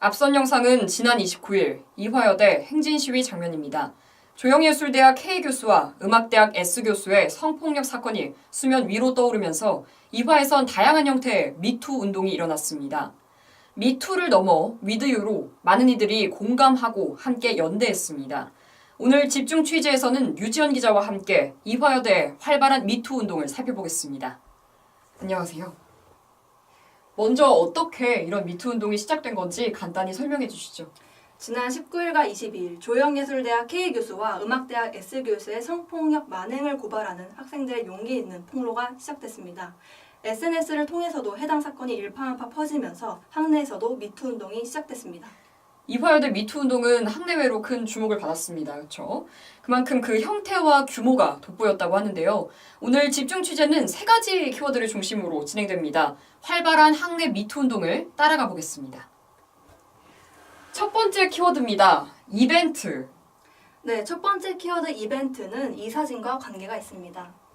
앞선 영상은 지난 29일 이화여대 행진시위 장면입니다. 조영예술대학 K교수와 음악대학 S교수의 성폭력 사건이 수면 위로 떠오르면서 이화에선 다양한 형태의 미투 운동이 일어났습니다. 미투를 넘어 위드유로 많은 이들이 공감하고 함께 연대했습니다. 오늘 집중 취재에서는 유지연 기자와 함께 이화여대의 활발한 미투 운동을 살펴보겠습니다. 안녕하세요. 먼저 어떻게 이런 미투 운동이 시작된 건지 간단히 설명해 주시죠. 지난 19일과 22일 조영예술대학 K교수와 음악대학 S교수의 성폭력 만행을 고발하는 학생들의 용기 있는 폭로가 시작됐습니다. SNS를 통해서도 해당 사건이 일파만파 퍼지면서 학내에서도 미투 운동이 시작됐습니다. 이화여대 미투 운동은 학내외로 큰 주목을 받았습니다. 그렇죠? 그만큼 그 형태와 규모가 돋보였다고 하는데요. 오늘 집중 취재는 세 가지 키워드를 중심으로 진행됩니다. 활발한 학내 미투 운동을 따라가 보겠습니다. 첫 번째 키워드입니다. 이벤트. 네, 첫 번째 키워드 이벤트는 이 사진과 관계가 있습니다.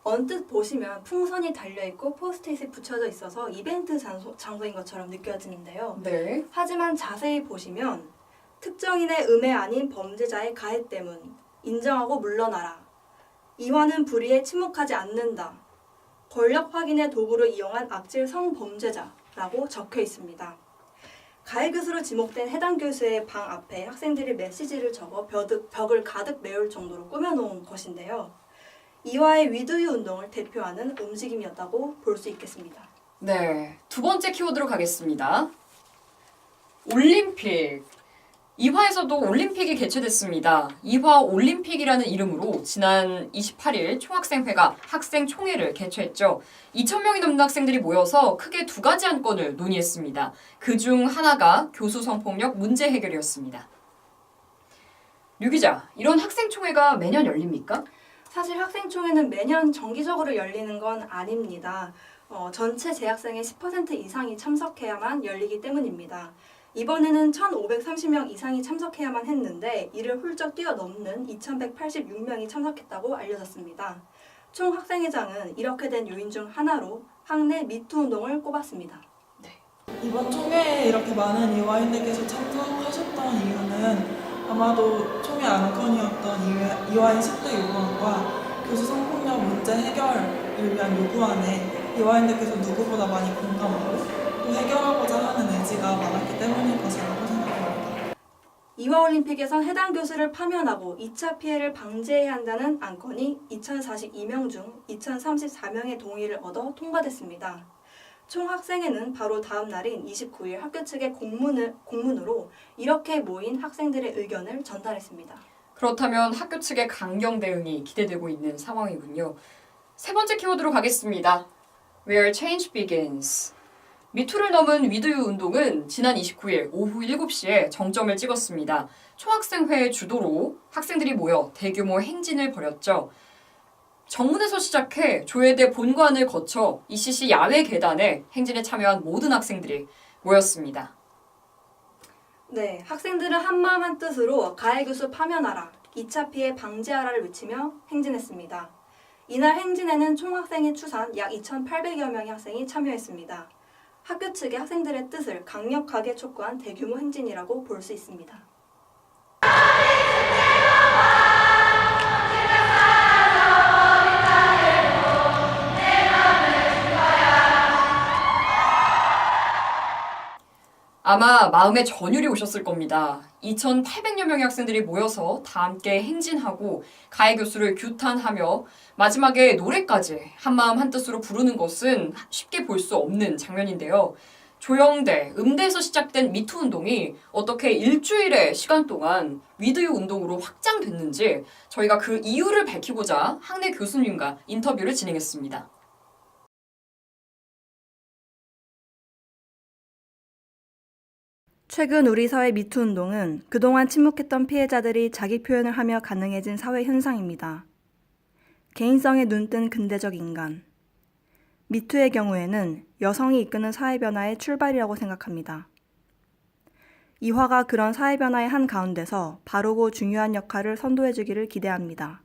언뜻 보시면 풍선이 달려있고 포스트잇이 붙여져 있어서 이벤트 장소인 것처럼 느껴지는데요. 네. 하지만 자세히 보시면 특정인의 음해 아닌 범죄자의 가해 때문, 인정하고 물러나라, 이화는 불의에 침묵하지 않는다, 권력 확인의 도구로 이용한 악질 성범죄자라고 적혀 있습니다. 가해 교수로 지목된 해당 교수의 방 앞에 학생들이 메시지를 적어 벽을 가득 메울 정도로 꾸며놓은 것인데요. 이화의 위드유 운동을 대표하는 움직임이었다고 볼 수 있겠습니다. 네, 두 번째 키워드로 가겠습니다. 올림픽. 이화에서도 올림픽이 개최됐습니다. 이화 올림픽이라는 이름으로 지난 28일 총학생회가 학생총회를 개최했죠. 2,000명이 넘는 학생들이 모여서 크게 두 가지 안건을 논의했습니다. 그중 하나가 교수 성폭력 문제 해결이었습니다. 류 기자, 이런 학생총회가 매년 열립니까? 사실 학생총회는 매년 정기적으로 열리는 건 아닙니다. 전체 재학생의 10% 이상이 참석해야만 열리기 때문입니다. 이번에는 1,530명 이상이 참석해야만 했는데 이를 훌쩍 뛰어넘는 2,186명이 참석했다고 알려졌습니다. 총 학생회장은 이렇게 된 요인 중 하나로 학내 미투 운동을 꼽았습니다. 이번 총회에 이렇게 많은 이화인들께서 참석하셨던 이유는 아마도 총회 안건이었던 이화인 10대 요구안과 교수 성폭력 문제 해결을 위한 요구안에 이화인들께서 누구보다 많이 공감하고 또 해결하고자 하는 의지가 많았기 때문일 것이라고 생각합니다. 이화올림픽에선 해당 교수를 파면하고 2차 피해를 방지해야 한다는 안건이 2,042명 중 2,034명의 동의를 얻어 통과됐습니다. 총 학생회는 바로 다음 날인 29일 학교 측에 공문으로 이렇게 모인 학생들의 의견을 전달했습니다. 그렇다면 학교 측의 강경 대응이 기대되고 있는 상황이군요. 세 번째 키워드로 가겠습니다. Where change begins. 미투를 넘은 위드유 운동은 지난 29일 오후 7시에 정점을 찍었습니다. 총학생회 주도로 학생들이 모여 대규모 행진을 벌였죠. 정문에서 시작해 조예대 본관을 거쳐 ECC 야외 계단에 행진에 참여한 모든 학생들이 모였습니다. 네, 학생들은 한마음 한뜻으로 가해 교수 파면하라, 2차 피해 방지하라를 외치며 행진했습니다. 이날 행진에는 총 학생의 추산 약 2,800여 명의 학생이 참여했습니다. 학교 측의 학생들의 뜻을 강력하게 촉구한 대규모 행진이라고 볼 수 있습니다. 아마 마음에 전율이 오셨을 겁니다. 2,800여 명의 학생들이 모여서 다 함께 행진하고 가해 교수를 규탄하며 마지막에 노래까지 한마음 한뜻으로 부르는 것은 쉽게 볼 수 없는 장면인데요. 조영대, 음대에서 시작된 미투 운동이 어떻게 일주일의 시간 동안 위드유 운동으로 확장됐는지 저희가 그 이유를 밝히고자 학내 교수님과 인터뷰를 진행했습니다. 최근 우리 사회 미투 운동은 그동안 침묵했던 피해자들이 자기 표현을 하며 가능해진 사회 현상입니다. 개인성에 눈뜬 근대적 인간. 미투의 경우에는 여성이 이끄는 사회 변화의 출발이라고 생각합니다. 이화가 그런 사회 변화의 한 가운데서 바르고 중요한 역할을 선도해주기를 기대합니다.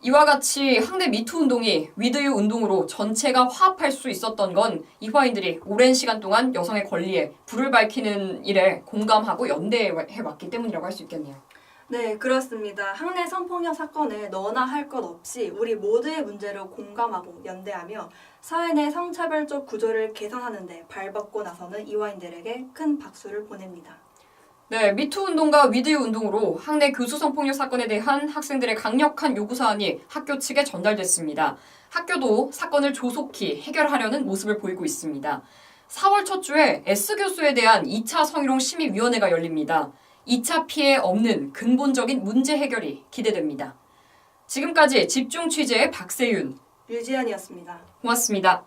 이와 같이 학내 미투 운동이 위드유 운동으로 전체가 화합할 수 있었던 건 이화인들이 오랜 시간 동안 여성의 권리에 불을 밝히는 일에 공감하고 연대해왔기 때문이라고 할 수 있겠네요. 네, 그렇습니다. 학내 성폭력 사건에 너나 할 것 없이 우리 모두의 문제로 공감하고 연대하며 사회 내 성차별적 구조를 개선하는 데 발벗고 나서는 이화인들에게 큰 박수를 보냅니다. 네, 미투 운동과 위드유 운동으로 학내 교수 성폭력 사건에 대한 학생들의 강력한 요구사항이 학교 측에 전달됐습니다. 학교도 사건을 조속히 해결하려는 모습을 보이고 있습니다. 4월 첫 주에 S교수에 대한 2차 성희롱 심의위원회가 열립니다. 2차 피해 없는 근본적인 문제 해결이 기대됩니다. 지금까지 집중 취재의 박세윤, 류지연이었습니다. 고맙습니다.